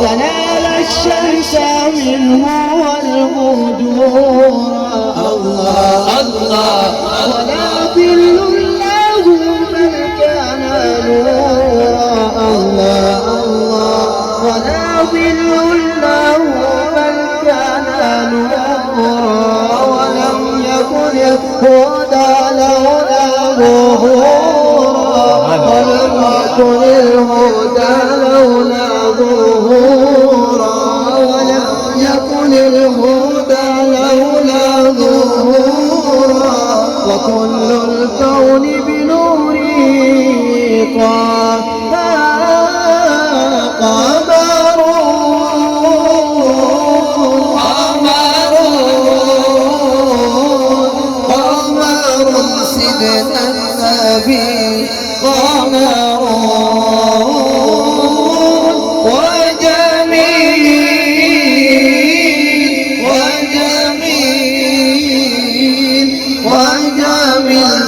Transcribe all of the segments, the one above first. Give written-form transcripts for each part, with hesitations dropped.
تنال الشمس منه والغدور الله الله ولا ظل له بل كان نورا الله الله ولا ظل له بل كان نورا ولم يكن الهدى لولا ظهورا ولم يكن الهدى لولا ظهورا ولم يكن الهدى لولا ظهورا وكل الكون بنوره قمر سيدنا النبي قمر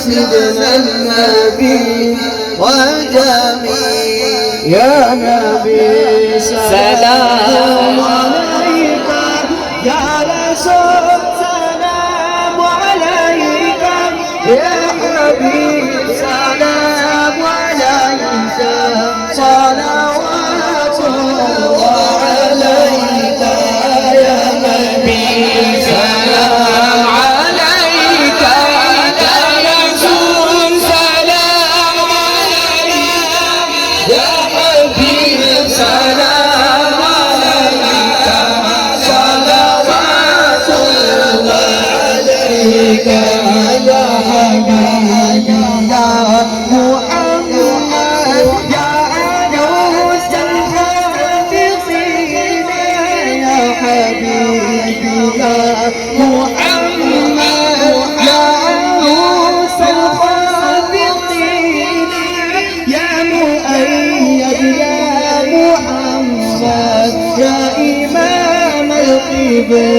سيدنا النبي وجميل يا نبي سلام عليك يا رسول سلام عليك يا حبيب سلام عليك صلوات الله عليك يا نبي سلام عليك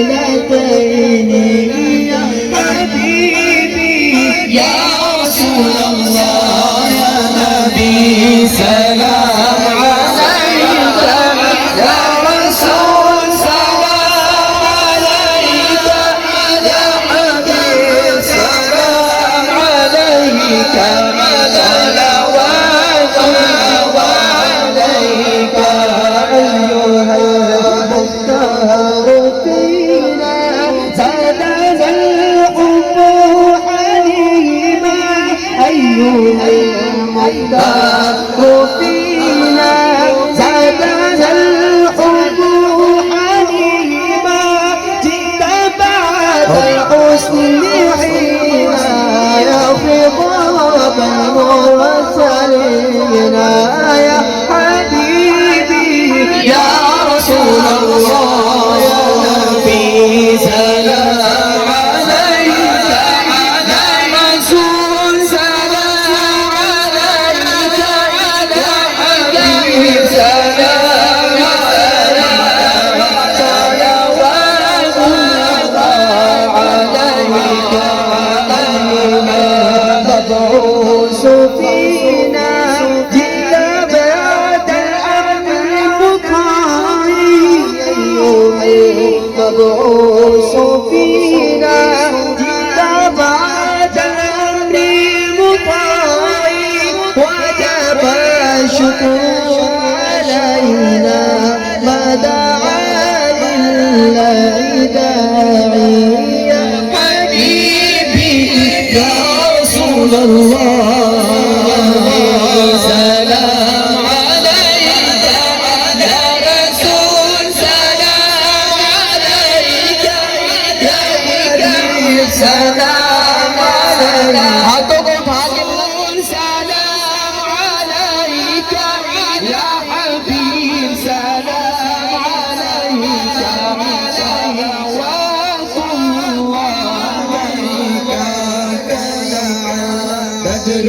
قبلتين يا حبيبي يا رسول الله يا نبي سلام عليك يا رسول سلام عليك يا حبيب سلام عليك صلوات الله عليك أيها المختار فينا زادنا الحب حليما أيها المختار فينا زادنا الحب حليما جئت بعد الحسن حينا يا خطاب المرسلين يا حبيبي يا رسول الله يا نبي سلام عليك يا رسول سلام عليك يا حبيب سلام عليك صلوات الله عليك مبعوث فينا فينا جئت بعد الأمر مطاع وجب الشكر علينا ما دعا لله داعي يا حبيبي يا رسول الله سلام عليك يا رسول سلام عليك يا حبيب سلام عليك ہاتھوں کو اٹھا کے سلام عليك يا حبيب سلام عليك صلوات الله عليك بدر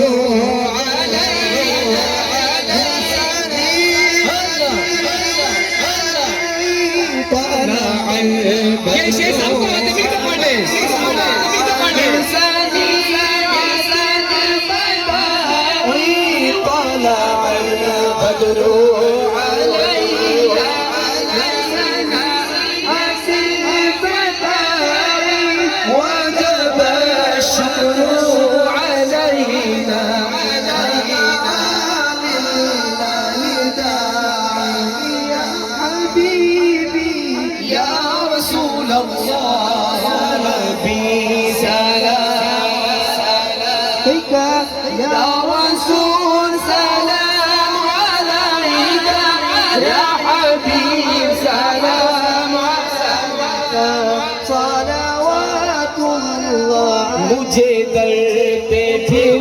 یہ شیخ صاحب کو آدمی تو پڑھ لے يا رسول سلام عليك يا حبيب سلام عليك صلوات الله مجھے در پہ پھر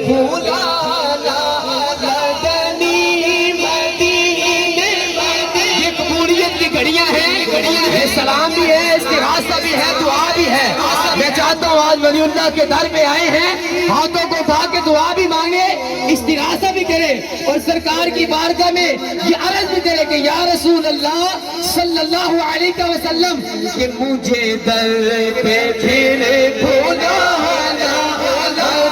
بھولانا مدنی مدینے یہ قبولیت کی گھڑیاں ہیں یہ سلام بھی ہے استغاثہ بھی ہے دعا بھی ہے میں چاہتا ہوں آج ولی اللہ کے در پہ آئے ہیں ہاتھوں کو اٹھا کے دعا بھی مانگے استغاثہ بھی کرے اور سرکار کی بارگاہ میں یہ عرض بھی کرے کہ یا رسول اللہ صلی اللہ علیہ وسلم کہ مجھے در پہ پھر بھولانا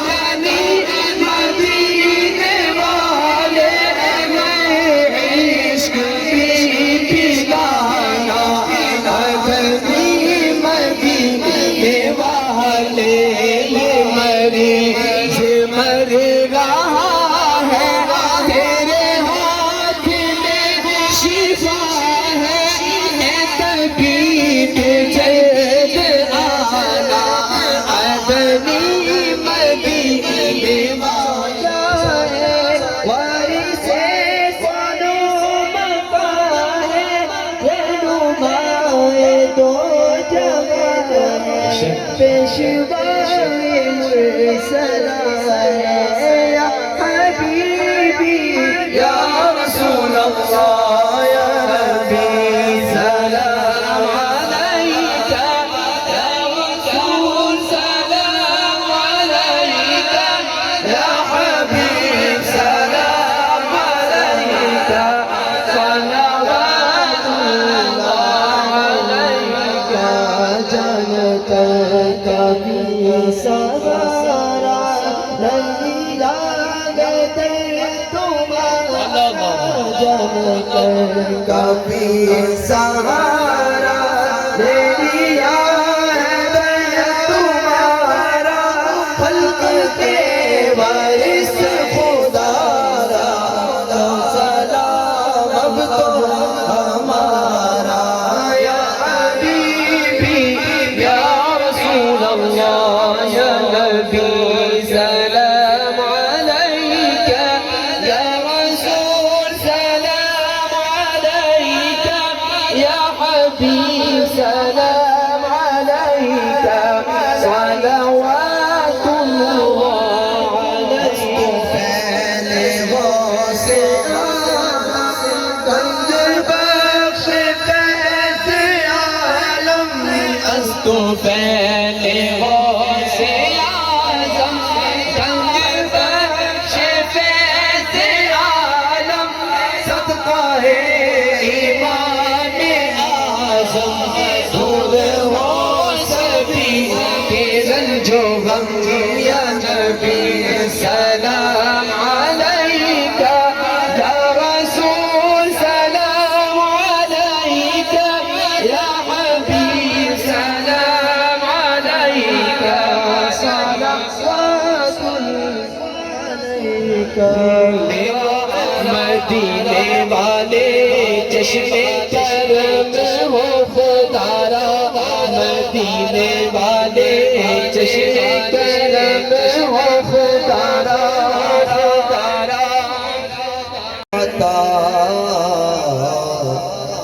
مدنی مدینے والے میں عشق بھی پلانا مدنی مدینے والے مریض مر رہا ہے تیرے ہاتھ میں شفا ہے اے طبیب جلد آنا مدنی مدینے والے وارث صنم کا ہے رہنمائے دو جہاں پیشوائے مرسلہ ہے یا حبیبی یا رسول اللہ یا نبی سلام علیک یا رسول سلام علیک یا حبیب سلام علیک صلوات اللہ علیک جانتا کبھی سوارا نہیں لاگتے تمہارا جانتا کبھی سوارا نہیں لاگتے تمہارا خلق کے وارث خدا را سلام اب تو ہمارا یا حبیبی یا رسول اللہ یا نبی سلام علیک یا رسول سلام علیک یا حبیب سلام علیک صلوات اللہ علیک تو پہلے غوث اعظم گنج بخش فیض عالم صدقہ ہے امام اعظم دور ہو سبھی کے رنج و غم یا نبی سلام علیک یا رسول سلام علیک یا حبیب سلام کا مدینے والے چشم کرم ہو خدارا مدینے والے چشم کرم ہو خدارا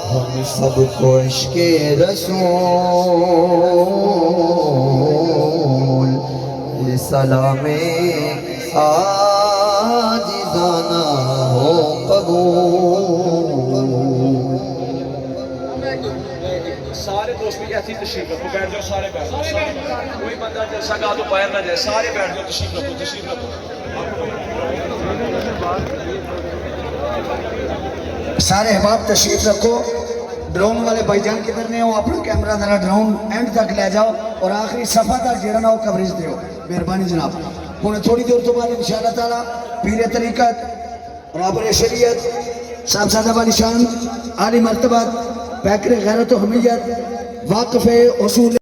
ہم سب کو عشق رسول سلام عاجزانہ ہو قبول سارے دوست بھی ایسی تشریف رکھو بیٹھ جاؤ سارے بیٹھ جاؤ کوئی بندہ جلسہ گاہ تو باہر نہ جائے سارے بیٹھ جاؤ تشریف رکھو سارے احباب تشریف رکھو ڈرون والے بھائی جان کدھر نے وہ اپنا کیمرہ ذرا ڈرون اینڈ تک لے جاؤ اور آخری صفحہ تک جڑا نہ وہ کوریج دیو مہربانی جناب انہیں تھوڑی دیر تو بعد انشاءاللہ تعالی پیر طریقت رابر شریعت صاحبزادہ والی شان عالی مرتبہ پیکر غیرت و حمیت واقف اصول